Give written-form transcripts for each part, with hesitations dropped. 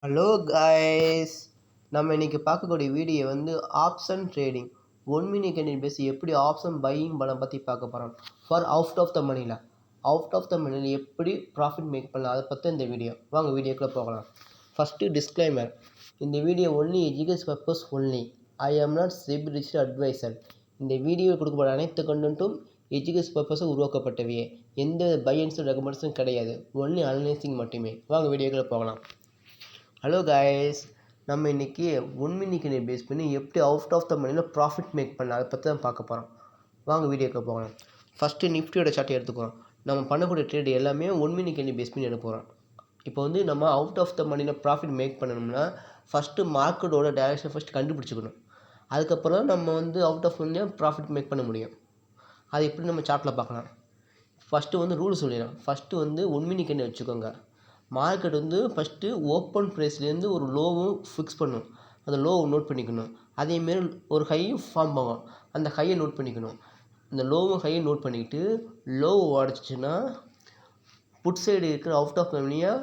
Hello guys, நம்ம இன்னைக்கு பார்க்கக்கூடிய வீடியோ வந்து ஆப்ஷன் ட்ரேடிங் 1 மினிட் கேண்டில் பேசி எப்படி ஆப்ஷன் பையிங் பண்ண பற்றி பார்க்க போகிறோம். ஃபார் அவுட் ஆஃப் த மணியில் எப்படி ப்ராஃபிட் மேக் பண்ணலாம் அதை பற்றி இந்த வீடியோ. வாங்க வீடியோக்குள்ளே போகலாம். ஃபஸ்ட்டு டிஸ்க்ளைமர், இந்த video only education purpose only. I am not SEBI registered advisor. இந்த வீடியோவில் கொடுக்கப்பட்ட அனைத்து கண்டென்ட்டும் எஜுகேஷன் பர்பஸை உருவாக்கப்பட்டவையே. எந்த பையன்ஸும் ரெக்கமெண்டேஷன் கிடையாது, ஒன்லி அனலைசிங் மட்டுமே. வாங்க வீடியோக்குள்ளே போகலாம். ஹலோ காய்ஸ், நம்ம இன்றைக்கி 1 மினிட் கேண்டில் பேஸ் பண்ணி எப்படி அவுட் ஆஃப் த மணியில் ப்ராஃபிட் மேக் பண்ணலாம் அதை பற்றி தான் பார்க்க போகிறோம். வாங்க வீடியோக்கு போகலாம். ஃபஸ்ட்டு நிஃப்டியோட சார்ட்டை எடுத்துக்கிறோம். நம்ம பண்ணக்கூடிய ட்ரேட் எல்லாமே 1 மினிட் கேண்டில் பேஸ் பண்ணி எடுக்க போகிறோம். இப்போ வந்து நம்ம அவுட் ஆஃப் த மணியில் ப்ராஃபிட் மேக் பண்ணணும்னா ஃபஸ்ட்டு மார்க்கெட்டோட டைரக்ஷன் ஃபஸ்ட்டு கண்டுபிடிச்சிக்கணும். அதுக்கப்புறம் நம்ம வந்து அவுட் ஆஃப் மணியில் ப்ராஃபிட் மேக் பண்ண முடியும். அது எப்படி நம்ம சார்ட்டில் பார்க்கலாம். ஃபஸ்ட்டு வந்து ரூல் சொல்லிடலாம். ஃபஸ்ட்டு வந்து 1 மினிட் கேண்டில் வச்சுக்கோங்க. மார்க்கெட் வந்து ஃபஸ்ட்டு ஓப்பன் ப்ரைஸ்லேருந்து ஒரு லோவும் ஃபிக்ஸ் பண்ணும். அந்த லோவை நோட் பண்ணிக்கணும். அதேமாரி ஒரு ஹையும் ஃபார்ம் ஆகும். அந்த ஹையை நோட் பண்ணிக்கணும். இந்த லோவும் ஹையை நோட் பண்ணிக்கிட்டு லோவை உடச்சிச்சின்னா புட் சைடு இருக்கிற அவுட் ஆஃப் மணியை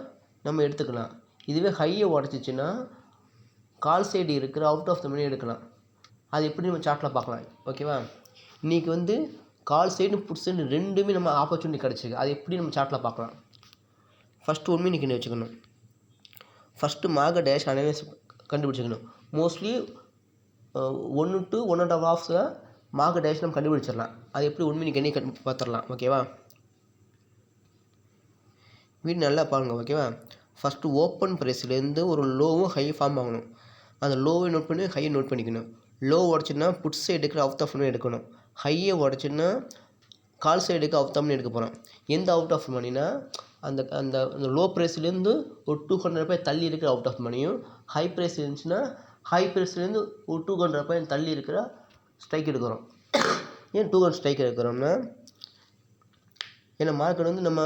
நம்ம எடுத்துக்கலாம். இதுவே ஹையை உடச்சிச்சின்னா கால் சைடு இருக்கிற அவுட் ஆஃப் த மணியை எடுக்கலாம். அது எப்படி நம்ம சார்ட்டில் பார்க்கலாம். ஓகேவா. இன்றைக்கி வந்து கால் சைடு புட் சைடு ரெண்டுமே நம்ம ஆப்பர்ச்சுனிட்டி கிடச்சிருக்கு. அது எப்படி நம்ம சார்ட்டில் பார்க்கலாம். ஃபஸ்ட்டு 1 மினிட் கேண்டில் வச்சுக்கணும். ஃபஸ்ட்டு மார்க்கெட் டேஷ் அனலைஸ் கண்டுபிடிச்சிக்கணும். மோஸ்ட்லி 1 to 1.5 ஹவர்ஸில் மார்க்கெட் டேஷ் நம்ம கண்டுபிடிச்சிடலாம். அது எப்படி 1 மினிட் கேண்டில் பார்த்துடலாம். ஓகேவா. வீடு நல்லா பாருங்கள். ஓகேவா. ஃபஸ்ட்டு ஓப்பன் ப்ரைஸ்லேருந்து ஒரு லோவும் ஹை ஃபார்ம் ஆகணும். அந்த லோவை நோட் பண்ணி ஹையை நோட் பண்ணிக்கணும். லோ உடச்சுன்னா புட் சைடு எடுக்கிற அவுட் ஆஃப் மணி எடுக்கணும். ஹையை உடச்சுன்னா கால் சைடுக்கு அவுட் ஆஃப் மணி எடுக்க போகிறோம். எந்த அவுட் ஆஃப் மணினா அந்த அந்த அந்த லோ ப்ரைஸ்லேருந்து ஒரு 200 ரூபாய் தள்ளி இருக்கிற அவுட் ஆஃப் மணியும், ஹை ப்ரைஸ் இருந்துச்சுன்னா ஹை ப்ரைஸ்லேருந்து ஒரு 200 ரூபாய் தள்ளி இருக்கிற ஸ்ட்ரைக் எடுக்கிறோம். ஏன் 200 ஸ்ட்ரைக் எடுக்கிறோம்னா, ஏன்னா மார்க்கெட் வந்து நம்ம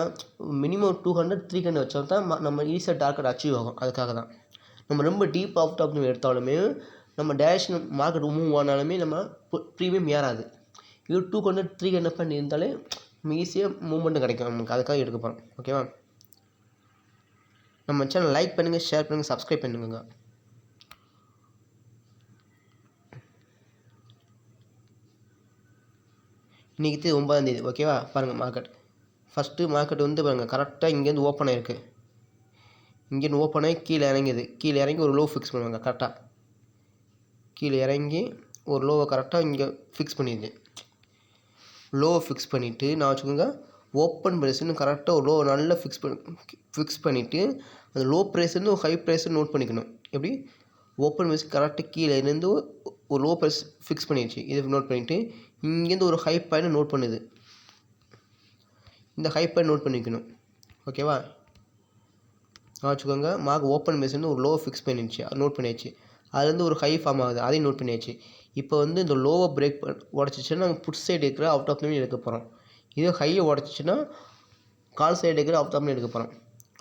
மினிமம் 200 300 வச்சா தான் நம்ம ஈஸியாக டார்கெட் அச்சீவ் ஆகும். அதுக்காக தான் நம்ம ரொம்ப டீப் அவுட் ஆஃப் எடுத்தாலுமே நம்ம டேஷ் மார்க்கெட் மூவ் ஆனாலுமே நம்ம ப்ரீமியம் ஏறாது. இது 200 300 பண்ணி இருந்தாலே நம்ம ஈஸியாக மூவ்மெண்ட்டு கிடைக்கும் நமக்கு. அதுக்காக எடுக்க போகிறோம். ஓகேவா. நம்ம சேனல் லைக் பண்ணுங்கள், ஷேர் பண்ணுங்கள், சப்ஸ்கிரைப் பண்ணுங்க. இன்றைக்கி 9ஆம் தேதி. ஓகேவா. பாருங்கள் மார்க்கெட் மார்க்கெட் வந்து பாருங்கள் கரெக்டாக இங்கேருந்து ஓப்பன் ஆகிருக்கு. இங்கேருந்து ஓப்பன் ஆகி கீழே இறங்கிது. கீழே இறங்கி ஒரு லோ ஃபிக்ஸ் பண்ணுவாங்க. கரெக்டாக கீழே இறங்கி ஒரு லோவை கரெக்டாக இங்கே ஃபிக்ஸ் பண்ணிடுது. லோவை ஃபிக்ஸ் பண்ணிவிட்டு நான் வச்சுக்கோங்க ஓப்பன் ப்ரைஸ்னு கரெக்டாக ஒரு லோ நல்லா ஃபிக்ஸ் பண்ணிவிட்டு அந்த லோ ப்ரைஸ்லேருந்து ஒரு ஹை ப்ரைஸை நோட் பண்ணிக்கணும். எப்படி ஓப்பன் ப்ரைஸ் கரெக்டாக கீழே இருந்து ஒரு லோ ப்ரைஸ் ஃபிக்ஸ் பண்ணிடுச்சு. இதை நோட் பண்ணிவிட்டு இங்கேருந்து ஒரு ஹை பாயிண்ட் நோட் பண்ணுது. இந்த ஹை பாயிண்ட் நோட் பண்ணிக்கணும். ஓகேவா. வச்சுக்கோங்க மார்க் ஓப்பன் ப்ரைஸ்லேருந்து ஒரு லோ ஃபிக்ஸ் பண்ணிடுச்சு. அது நோட் பண்ணியாச்சு. அதுலேருந்து ஒரு ஹை ஃபார்ம் ஆகுது. அதையும் நோட் பண்ணியாச்சு. இப்போ வந்து இந்த லோவை பிரேக் உடச்சிச்சுன்னா நம்ம புட் சைடு இருக்கிற அவுட் ஆஃப் மணி எடுக்க போகிறோம். இதே ஹையை உடச்சிச்சின்னா கால் சைடு இருக்கிற அவுட் ஆஃப் மணி எடுக்க போகிறோம்.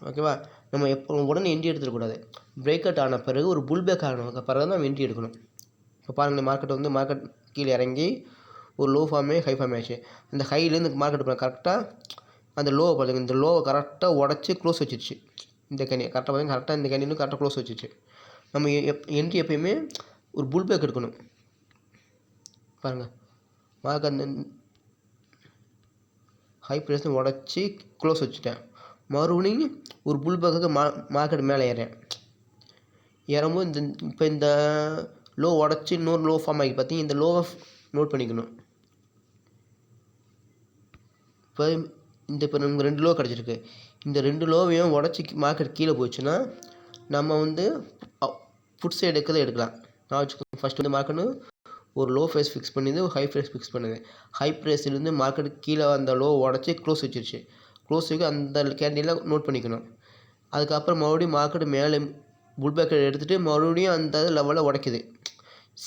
ஓகேவா. நம்ம எப்போ உடனே என்ட்ரி எடுத்துடக்கூடாது. பிரேக் அவுட் ஆன பிறகு ஒரு புல் பேக் ஆன பிறகு தான் நம்ம என்ட்ரி எடுக்கணும். இப்போ பாருங்கள் மார்க்கெட் கீழே இறங்கி ஒரு லோ ஃபார்மே ஹை ஃபார்ம் ஆச்சு. அந்த ஹைலேருந்து மார்க்கெட் கரெக்டாக அந்த லோவை பாருங்கள். இந்த லோவை கரெக்டாக உடச்சி க்ளோஸ் வச்சிருச்சு. இந்த கேண்டில் கரெக்டாக பாருங்கள். கரெக்டாக இந்த கேண்டிலும் கரெக்டாக க்ளோஸ் வச்சிருச்சு. நம்ம என்ட்ரி எப்பயுமே ஒரு புல் பேக் எடுக்கணும். பாருங்கள் மார்க்கெட் அந்த ஹை ப்ரைஸை உடச்சி க்ளோஸ் வச்சுட்டேன். மறுபடியும் ஒரு புல் பேக்குக்கு மார்க்கெட் மேலே ஏறும்போது இப்போ இந்த லோ உடச்சி இன்னொரு லோ ஃபார்ம் ஆகி பார்த்தீங்க. இந்த லோவை நோட் பண்ணிக்கணும். இப்போ நமக்கு 2 லோ கிடச்சிருக்கு. இந்த 2 லோவையும் உடச்சி மார்க்கெட் கீழே போச்சுன்னா நம்ம வந்து புட் சைடு எடுக்கலாம். நான் வச்சுக்கோங்க ஃபஸ்ட்டு வந்து மார்க்கெட்டு ஒரு லோ ப்ரைஸ் ஃபிக்ஸ் பண்ணுது, ஒரு ஹை ப்ரைஸ் ஃபிக்ஸ் பண்ணுது. ஹை ப்ரைஸ்லேருந்து மார்க்கெட் கீழே அந்த லோ உடச்சி க்ளோஸ் வச்சிருச்சு. க்ளோஸ் வைக்க அந்த கேண்டில் நோட் பண்ணிக்கணும். அதுக்கப்புறம் மறுபடியும் மார்க்கெட் மேலே புல் பேக் எடுத்துகிட்டு மறுபடியும் அந்த லெவலில் உடைக்குது.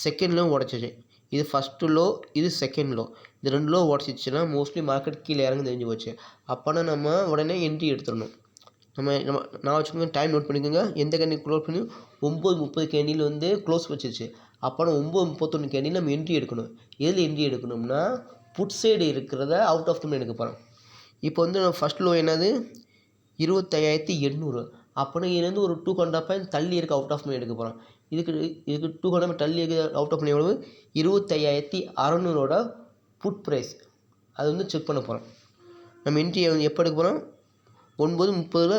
செகண்ட் லோ உடச்சிச்சு. இது ஃபஸ்ட்டு லோ, இது செகண்ட் லோ. இந்த 2 லோ உடச்சிச்சுன்னா மோஸ்ட்லி மார்க்கெட் கீழே இறங்கி தெரிஞ்சு போச்சு. அப்போனா நம்ம உடனே என்ட்ரி எடுத்துடணும். நான் வச்சுக்கோங்க டைம் நோட் பண்ணிக்கோங்க. எந்த கேண்டில் க்ளோஸ் பண்ணி 9:30 கேண்டில் வந்து க்ளோஸ் வச்சிருச்சு. அப்போனா 9:31 கேண்டில் நம்ம என்ட்ரி எடுக்கணும். எதில் என்ட்ரி எடுக்கணும்னா புட் சைடு இருக்கிறத அவுட் ஆஃப் த மணி எடுக்க போகிறோம். இப்போ வந்து நம்ம ஃபஸ்ட் லோ என்னது 25,800. அப்போனா இதுலேருந்து ஒரு 200 பாயிண்ட் தள்ளி இருக்க அவுட் ஆஃப் மணி எடுக்க போகிறோம். இதுக்கு 200 பாயிண்ட் தள்ளி இருக்க அவுட் ஆஃப் மணி எவ்வளவு? 25,600 புட் ப்ரைஸ். அது வந்து செக் பண்ண போகிறோம். நம்ம என்ட்ரி எப்போ எடுக்க போகிறோம்? 9:30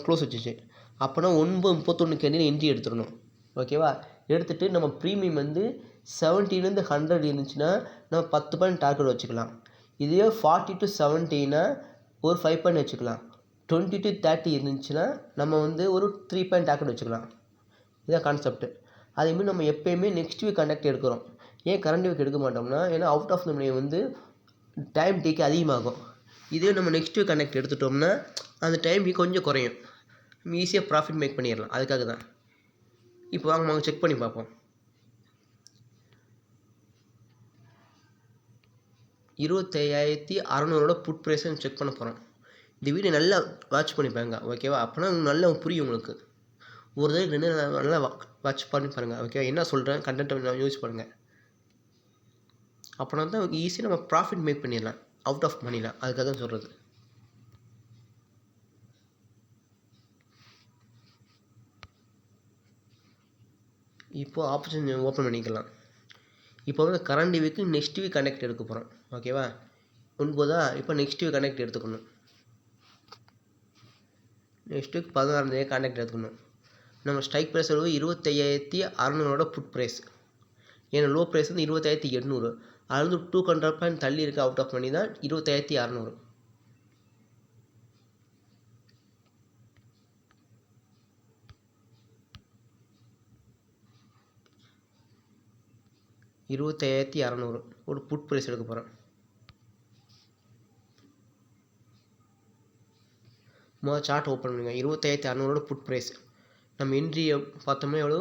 க்ளோஸ் வச்சுச்சு. அப்போனா 9:31 கேண்டில் என்ட்ரி எடுத்துடணும். ஓகேவா? எடுத்துகிட்டு நம்ம ப்ரீமியம் வந்து 70லேருந்து 100 இருந்துச்சுன்னா நம்ம 10 பாயிண்ட் டார்கெட் வச்சுக்கலாம். இதுவே 40 to 70னா ஒரு 5 பாயிண்ட் வச்சுக்கலாம். 20 to 30 இருந்துச்சுன்னா நம்ம வந்து ஒரு 3 பாயிண்ட் டார்கெட் வச்சுக்கலாம். இதுதான் கான்செப்ட். அதேமாதிரி நம்ம எப்போயுமே நெக்ஸ்ட் வீக் கண்டக்ட் எடுக்கிறோம். ஏன் கரண்ட் வீக் எடுக்க மாட்டோம்னா, ஏன்னா அவுட் ஆஃப் த மணி வந்து டைம் டேக்கு அதிகமாகும். இதே நம்ம நெக்ஸ்ட் வீக் கண்டக்ட் எடுத்துட்டோம்னா அந்த டைம் கொஞ்சம் குறையும். நம்ம ஈஸியாக ப்ராஃபிட் மேக் பண்ணிடலாம். அதுக்காக தான். இப்போ வாங்க செக் பண்ணி பார்ப்போம். 25,600 புட் ப்ரைஸை செக் பண்ண போகிறோம். இந்த வீடியோ நல்லா வாட்ச் பண்ணிப்பாங்க. ஓகேவா? அப்போனா நல்லா புரியும் உங்களுக்கு. ஒரு தடவை 2 நல்லா வாட்ச் பண்ணி பாருங்கள். ஓகே, என்ன சொல்கிறேன் கண்டென்ட்டை யூஸ் பண்ணுங்கள். அப்போனா தான் ஈஸியாக நம்ம ப்ராஃபிட் மேக் பண்ணிடலாம் அவுட் ஆஃப் மணியில். அதுக்காக தான் சொல்கிறது. இப்போது ஆப்ஷன் ஓப்பன் பண்ணிக்கலாம். இப்போ வந்து current week next week conduct எடுக்க போகிறோம். ஓகேவா? 9 இப்போ நெக்ஸ்ட் வீக் கண்டக்ட் எடுத்துக்கணும். நெக்ஸ்ட் வீக் 16 கான்டாக்ட் எடுத்துக்கணும். நம்ம ஸ்ட்ரைக் ப்ரைஸ் எவ்வளவு? 25,600 புட் ப்ரைஸ். ஏன்னா லோ ப்ரைஸ் வந்து 25,800. அது வந்து 200 பாயிண்ட் தள்ளி இருக்க அவுட் ஆஃப் மணி தான் 25,600. ஒரு புட் ப்ரைஸ் எடுக்க போகிறேன். முதல் சார்ட் ஓப்பன் பண்ணுங்க. 25,600 புட் ப்ரைஸ். நம்ம என்ட்ரி பார்த்தோம்னா எவ்வளோ?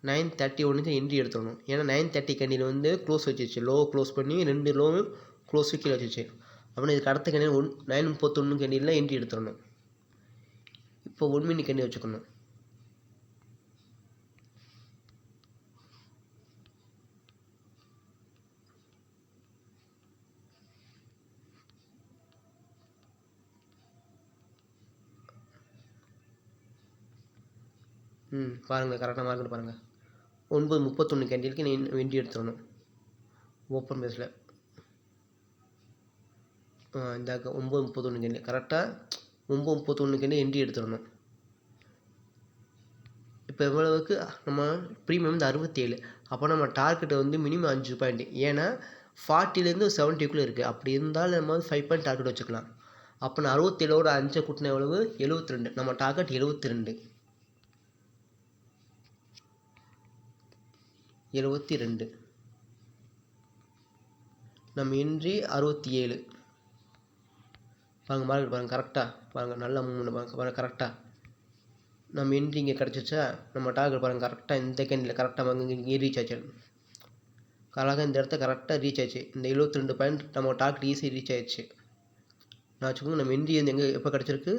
9:31 என்ட்ரி எடுத்துடணும். ஏன்னா 9:30 கேண்டில் வந்து க்ளோஸ் வச்சிச்சு. லோ க்ளோஸ் பண்ணி 2 லோவும் க்ளோஸ் கீழே வச்சிச்சு. அப்படின்னா இதுக்கு அடுத்த கேண்டில் 9:31 கேண்டில் என்ட்ரி எடுத்துடணும். இப்போ 1 மினிட் கேண்டில் வச்சுக்கணும். பாருங்கள், கரெக்டாக மார்க்கெட் பாருங்கள். 9:31 கேண்டிலுக்கு என்ட்ரி எடுத்துடணும். ஓப்பன் பேஸில் இந்த 9:31 கேண்டில் கரெக்டாக 9:31 கேண்டில் என்ட்ரி எடுத்துடணும். இப்போ எவ்வளவுக்கு நம்ம ப்ரீமியம் வந்து 67. அப்போ நம்ம டார்கெட்டை வந்து மினிமம் 5 பாயிண்ட். ஏன்னா 40லேருந்து 70க்குள்ளே இருக்குது. அப்படி இருந்தாலும் நம்ம வந்து 5 பாயிண்ட் டார்கெட் வச்சுக்கலாம். அப்போ நான் 67ஓட 5 கூட்டின எவ்வளவு? 72. நம்ம டார்கெட் 72. நம்ம என்ட்ரி 67. பாருங்கள் மார்க்கெட் பாருங்கள், கரெக்டாக பாருங்கள், நல்ல மூவ்மெண்ட் பாருங்கள், கரெக்டாக நம்ம என்ட்ரி இங்கே கிடச்சிச்சா. நம்ம டார்கெட் பாருங்கள், கரெக்டாக இந்த கேண்டில் கரெக்டாக இங்கே ரீச் ஆச்சு. கரெக்டாக இந்த இடத்த கரெக்டாக ரீச் ஆச்சு. இந்த 72 பாயிண்ட் நம்ம டார்கெட் ஈஸியாக ரீச் ஆயிடுச்சு. நான் வச்சுக்கோங்க, நம்ம என்ட்ரி வந்து எங்கே எப்போ கிடச்சிருக்கு?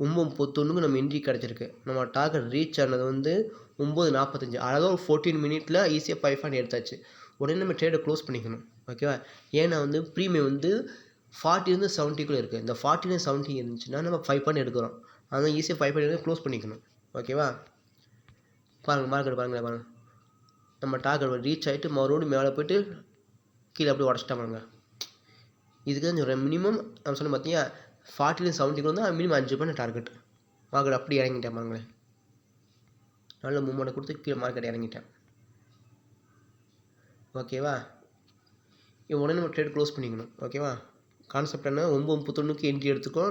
9:31 நம்ம என்ட்ரி கிடச்சிருக்கு. நம்ம டார்கெட் ரீச் ஆனது வந்து 9:45. அதாவது ஒரு 14 மினிட்டில் ஈஸியாக 5 பாயிண்ட் எடுத்தாச்சு. உடனே நம்ம ட்ரேடை க்ளோஸ் பண்ணிக்கணும். ஓகேவா? ஏன்னா வந்து ப்ரீமியம் வந்து 40லேருந்து 70க்குள்ளே இருக்குது. இந்த 40லேருந்து 70 இருந்துச்சுன்னா நம்ம 5 பாயிண்ட் எடுக்கிறோம். அதனால் ஈஸியாக 5 பாயிண்ட் க்ளோஸ் பண்ணிக்கணும். ஓகேவா? பாருங்கள் மார்க்கெட் பாருங்கள். நம்ம டார்கெட் ரீச் ஆகிட்டு மறுபடியும் மேலே போய்ட்டு கீழே அப்படியே உடச்சிட்டா பாருங்க. இதுக்கு தான் சொல்கிறேன், மினிமம் நம்ம சொன்ன பார்த்தீங்க 40லேருந்து 70க்கு வந்து மினிமம் 5 பாயிண்ட் டார்கெட். மார்க்கெட் அப்படி இறங்கிட்டேன் பாருங்களேன். நல்ல மூவ்மெண்ட் கொடுத்து கீழே மார்க்கெட் இறங்கிட்டேன். ஓகேவா? இப்போ உடனே நம்ம ட்ரேட் க்ளோஸ் பண்ணிக்கணும். ஓகேவா? கான்செப்ட் என்ன? 9:31 என்ட்ரி எடுத்துக்கோ.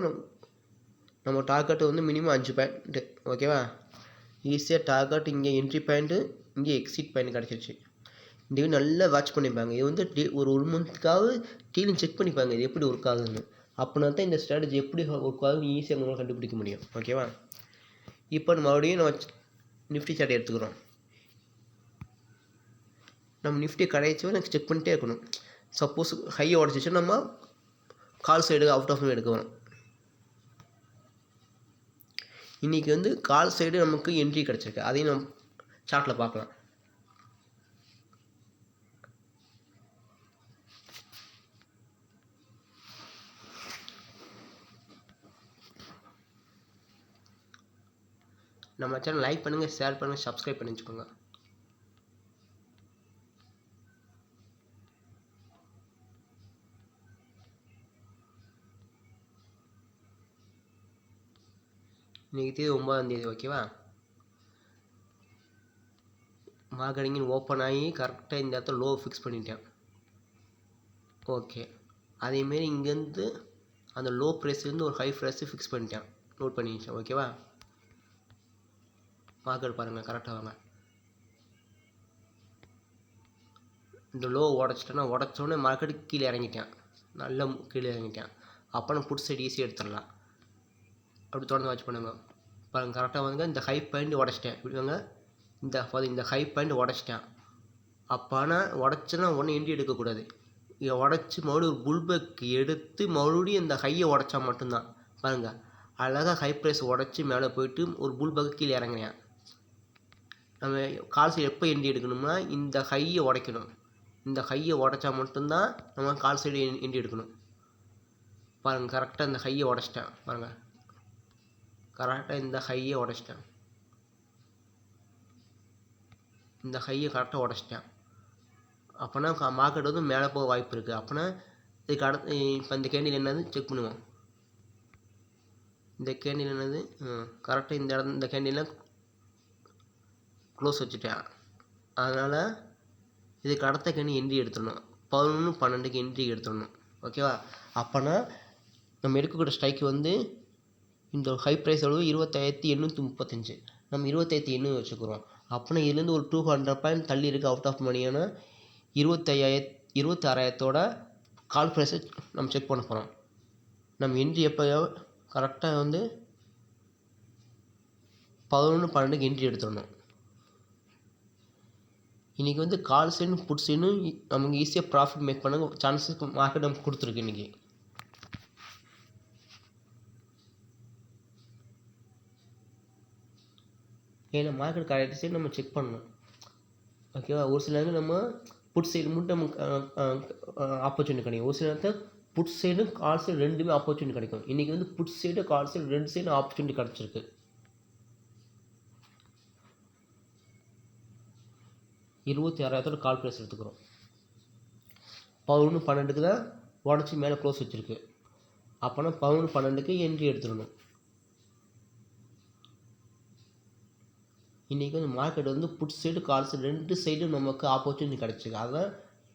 நம்ம டார்கெட் வந்து மினிமம் 5 பாயிண்ட்டு. ஓகேவா? ஈஸியாக டார்கெட் இங்கே என்ட்ரி பாயிண்ட்டு, இங்கே எக்ஸிட் பாயிண்ட் கிடச்சிருச்சு. இந்த வீடியோ நல்லா வாட்ச் பண்ணிப்பாங்க. இது வந்து ஒரு மந்த்துக்காவது டீலும் செக் பண்ணிப்பாங்க இது எப்படி ஒர்க் ஆகுதுன்னு. அப்படின்னா தான் இந்த ஸ்ட்ராட்டஜி எப்படி ஒர்க் ஆகுதுன்னு ஈஸியாக உங்களால் கண்டுபிடிக்க முடியும். ஓகேவா? இப்போ மறுபடியும் நம்ம நிஃப்டி சார்ட் எடுத்துக்கிறோம். நம்ம நிஃப்டி கடைசி எனக்கு செக் பண்ணிட்டே இருக்கணும். சப்போஸ் ஹை உடச்சிச்சுன்னா நம்ம கால் சைடு அவுட் ஆஃப் எடுக்க வரும். இன்றைக்கி வந்து கால் சைடு நமக்கு என்ட்ரி கிடச்சிருக்கு. அதையும் நம்ம சார்ட்டில் பார்க்கலாம். நம்ம சேனல் லைக் பண்ணுங்கள், ஷேர் பண்ணுங்கள், சப்ஸ்கிரைப் பண்ணி வச்சுக்கோங்க. இன்றைக்கி தேதி 9ஆம் தேதி. ஓகேவா? மார்க்கெட்டிங் ஓப்பன் ஆகி கரெக்டாக இந்த இடத்துல லோ ஃபிக்ஸ் பண்ணிட்டேன். ஓகே, அதேமாரி இங்கேருந்து அந்த லோ ப்ரைஸ்லேருந்து ஒரு ஹை ப்ரைஸு ஃபிக்ஸ் பண்ணிட்டேன், நோட் பண்ணிட்டேன். ஓகேவா? மார்க்கெட் பாருங்கள், கரெக்டாக வாங்க. இந்த லோ உடச்சிட்டேன்னா உடச்சோடனே மார்க்கெட்டுக்கு கீழே இறங்கிட்டேன், நல்ல கீழே இறங்கிட்டேன். அப்போ நான் புட் சைடு ஈஸியாக எடுத்துடலாம். அப்படி தொடர்ந்து வாட்ச் பண்ணுங்க. பாருங்கள், கரெக்டாக வந்து இந்த ஹை பாயிண்ட் உடச்சிட்டேன். இப்படிவாங்க, இந்த ஹை பாயிண்ட் உடச்சிட்டேன். அப்போ ஆனால் உடச்சுன்னா ஒன்றும் எண்டி எடுக்கக்கூடாது. இதை உடச்சி மறுபடியும் ஒரு புல்பேக் எடுத்து மறுபடியும் இந்த ஹையை உடச்சா மட்டும்தான். பாருங்கள், அழகாக ஹை ப்ரைஸ் உடச்சி மேலே போயிட்டு ஒரு புல்பேக்கு கீழே இறங்குறேன். நம்ம கால்ஸ் எப்போ எண்டி எடுக்கணும்னா இந்த ஹையை உடைக்கணும். இந்த ஹையை உடச்சா மட்டும்தான் நம்ம கால் சைடு எண்டி எடுக்கணும். பாருங்கள், கரெக்டாக இந்த ஹையை உடச்சிட்டேன். பாருங்கள், கரெக்டாக இந்த ஹையை உடச்சிட்டேன். இந்த ஹையை கரெக்டாக உடச்சிட்டேன். அப்போனா மார்க்கெட் வந்து மேலே போக வாய்ப்பு இருக்குது. அப்போனா இதுக்கு அடுத்து இப்போ இந்த கேண்டில் என்னது செக் பண்ணுவோம். இந்த கேண்டில் என்னது கரெக்டாக இந்த கேண்டில் க்ளோஸ் வச்சுட்டேன். அதனால் இதுக்கு அடுத்த கேண்டில் என்ட்ரி எடுத்துடணும். 11-12க்கு என்ட்ரி எடுத்துடணும். ஓகேவா? அப்போனா நம்ம எடுக்கக்கூடிய ஸ்ட்ரைக்கு வந்து இந்த ஹை ப்ரைஸ் அளவு 25,835. நம்ம 25,800 வச்சுக்கிறோம். அப்போனா இதுலேருந்து ஒரு 200 பாயிண்ட் தள்ளி இருக்குது அவுட் ஆஃப் மணியான 26,000 கால் ப்ரைஸை நம்ம செக் பண்ண போகிறோம். நம்ம என்ட்ரி எப்போ கரெக்டாக வந்து 11-12க்கு என்ட்ரி எடுத்துடணும். இன்றைக்கி வந்து கால் சைடும் புட் சைடும் நமக்கு ஈஸியாக ப்ராஃபிட் மேக் பண்ண சான்சஸ் மார்க்கெட் நமக்கு கொடுத்துருக்கு. இன்றைக்கி ஏன்னா மார்க்கெட் கரெக்ட் சைடு நம்ம செக் பண்ணணும். ஓகேவா? ஒரு சில நேரம் நம்ம புட் சைடு மட்டும் நமக்கு ஆப்பர்ச்சுனிட்டி கிடைக்கும். ஒரு சில நேரத்தில் புட் சைடும் கால் சைடு ரெண்டுமே ஆப்பர்ச்சுனிட்டி கிடைக்கும். இன்றைக்கி வந்து புட் சைடு கால் சைடு ரெண்டு சைடும் ஆப்பர்ச்சுனிட்டி கிடச்சிருக்கு. 26,000 கால் ப்ரைஸ் எடுத்துக்கிறோம். 11-12க்கு தான் உடச்சி மேலே க்ளோஸ் வச்சுருக்கு. அப்போனா 11-12க்கு என்ட்ரி எடுத்துடணும். இன்றைக்கி வந்து மார்க்கெட் வந்து புட் சைடு கால் சைடு ரெண்டு சைடும் நமக்கு ஆப்பர்ச்சுனிட்டி கிடச்சிருக்கு. அதான்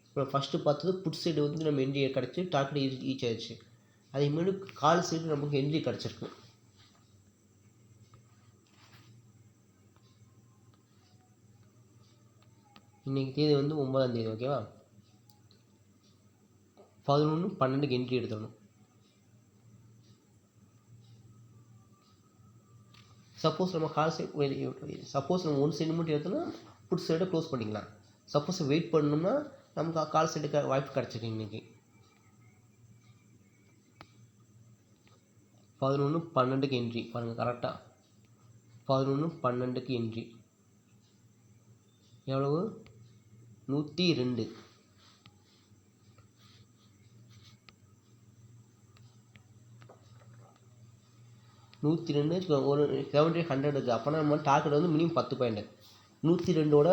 இப்போ ஃபஸ்ட்டு பார்த்தது புட் சைடு வந்து நம்ம என்ட்ரி கிடச்சி டார்கெட் ரீச் ஆயிடுச்சு. அதேமாதிரி கால் சைடு நமக்கு என்ட்ரி கிடச்சிருக்கு. இன்றைக்கி தேதி வந்து 9ஆம் தேதி. ஓகேவா? 11-12க்கு என்ட்ரி எடுத்துடணும். சப்போஸ் நம்ம கால் சைடு சப்போஸ் நம்ம ஒன் சைடு மட்டும் எடுத்தோம்னா புட் சைடை க்ளோஸ் பண்ணிக்கலாம். சப்போஸ் வெயிட் பண்ணோம்னா நமக்கு கால் சைடுக்கு வாய்ப்பு கிடச்சிருக்கு. இன்றைக்கி 11-12க்கு என்ட்ரி. பாருங்கள், கரெக்டாக 11-12க்கு என்ட்ரி எவ்வளவு? 102. ஒரு 700 இருக்குது. அப்போனா நம்ம டார்கெட் வந்து மினிமம் 10 பாயிண்ட். 102ஓட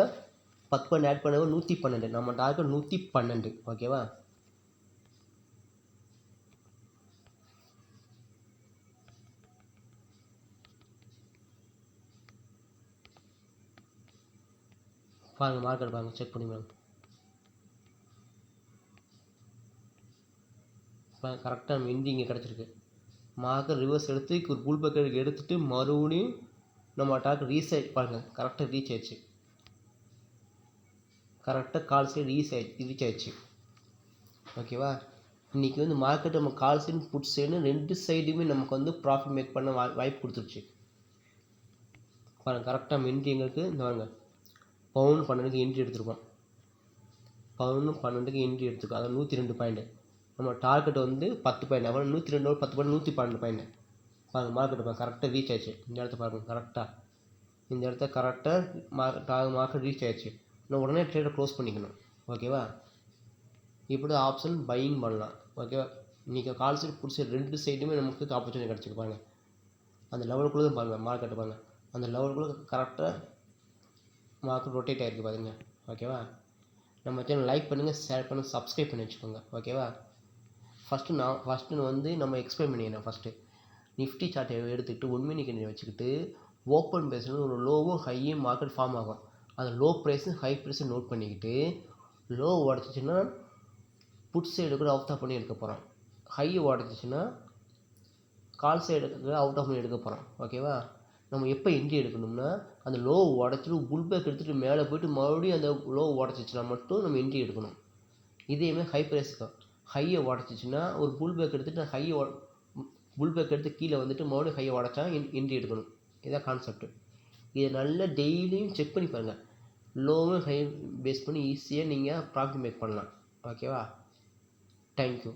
10 பாயிண்ட் ஆட் பண்ண 112. நம்ம டார்கெட் 112. ஓகேவா? பாருங்கள், மார்க்கெட் பாருங்கள், செக் பண்ணி பாருங்கள். கரெக்டாக நம்ம என்ட்ரி இங்கே கிடச்சிருக்கு. மார்க்கெட் ரிவர்ஸ் எடுத்து ஒரு புல் பேக் எடுத்துகிட்டு மறுபடியும் நம்ம டார்கெட் ரீச் பாருங்கள், கரெக்டாக ரீச் ஆயிடுச்சு. கரெக்டாக கால் சைடு ரீச் ஆயிடுச்சு. ஓகேவா? இன்றைக்கி வந்து மார்க்கெட் நம்ம கால் சைடு புட் சைடு ரெண்டு சைடுமே நமக்கு வந்து ப்ராஃபிட் மேக் பண்ண வாய்ப்பு கொடுத்துருச்சு. பாருங்கள், கரெக்டாக நம்ம என்ட்ரி எங்களுக்கு இந்த வாங்க 11-12க்கு என்ட்ரி எடுத்துருக்கோம். 11-12க்கு என்ட்ரி எடுத்துருக்கோம். அதாவது 102 பாயிண்ட். நம்ம டார்கெட் வந்து 10 பாயிண்ட். அப்புறம் 102 10 பாயிண்ட் 112 பாயிண்ட். பாருங்கள், மார்க்கெட் பாருங்கள், கரெக்டாக ரீச் ஆயிடுச்சு. இந்த இடத்த பாருங்கள், கரெக்டாக இந்த இடத்த கரெக்டாக மார்க்கெட் ரீச் ஆயிடுச்சு. இன்னும் உடனே ட்ரேடை க்ளோஸ் பண்ணிக்கணும். ஓகேவா? இப்படி ஆப்ஷன் பையிங் பண்ணலாம். ஓகேவா? இன்றைக்கி கால் சைடு புட் சைடு ரெண்டு சைடுமே நமக்கு ஆப்பர்ச்சுனிட்டி கிடச்சிருக்கு. பாருங்கள், அந்த லெவலுக்குள்ளே பாருங்கள் மார்க்கெட்டை பாருங்கள். அந்த லெவலுக்குள்ளே கரெக்டாக மார்க்கெட் ரொட்டேட் ஆகிருக்கு பாருங்க. ஓகேவா? நம்ம சேனல் லைக் பண்ணுங்கள், ஷேர் பண்ணுங்கள், சப்ஸ்கிரைப் பண்ணி வச்சுக்கோங்க. ஓகேவா? ஃபஸ்ட்டு வந்து நம்ம எக்ஸ்பிளைன் பண்ணிடுறேன். ஃபஸ்ட்டு நிஃப்டி சார்ட்டை எடுத்துக்கிட்டு 1 மினிட் கேண்டில் வச்சுக்கிட்டு ஓப்பன் பேஸில் ஒரு லோவும் ஹையும் மார்க்கெட் ஃபார்ம் ஆகும். அந்த லோ ப்ரைஸும் ஹை ப்ரைஸும் நோட் பண்ணிக்கிட்டு லோ உடச்சிச்சின்னா புட் சைடு கூட அவுட் ஆஃப் பண்ணி எடுக்க போகிறோம். ஹை உடச்சிச்சின்னா கால் சைடு அவுட் ஆஃப் பண்ணி எடுக்க போகிறோம். ஓகேவா? நம்ம எப்போ என்ட்ரி எடுக்கணும்னா அந்த லோ உடச்சிட்டு புல் பேக் எடுத்துகிட்டு மேலே போய்ட்டு மறுபடியும் அந்த லோ உடச்சிச்சின்னா மட்டும் நம்ம என்ட்ரி எடுக்கணும். இதேமாதிரி ஹை ப்ரைஸுக்கு ஹையை உடச்சிச்சின்னா ஒரு புல் பேக் எடுத்துகிட்டு புல் பேக் எடுத்து கீழே வந்துட்டு மறுபடியும் ஹையை உடச்சா என்ட்ரி எடுக்கணும். இதுதான் கான்செப்ட். இதை நல்லா டெய்லியும் செக் பண்ணி பாருங்கள். லோவும் ஹை பேஸ் பண்ணி ஈஸியாக நீங்கள் ப்ராஃபிட் மேக் பண்ணலாம். ஓகேவா? தேங்க்யூ.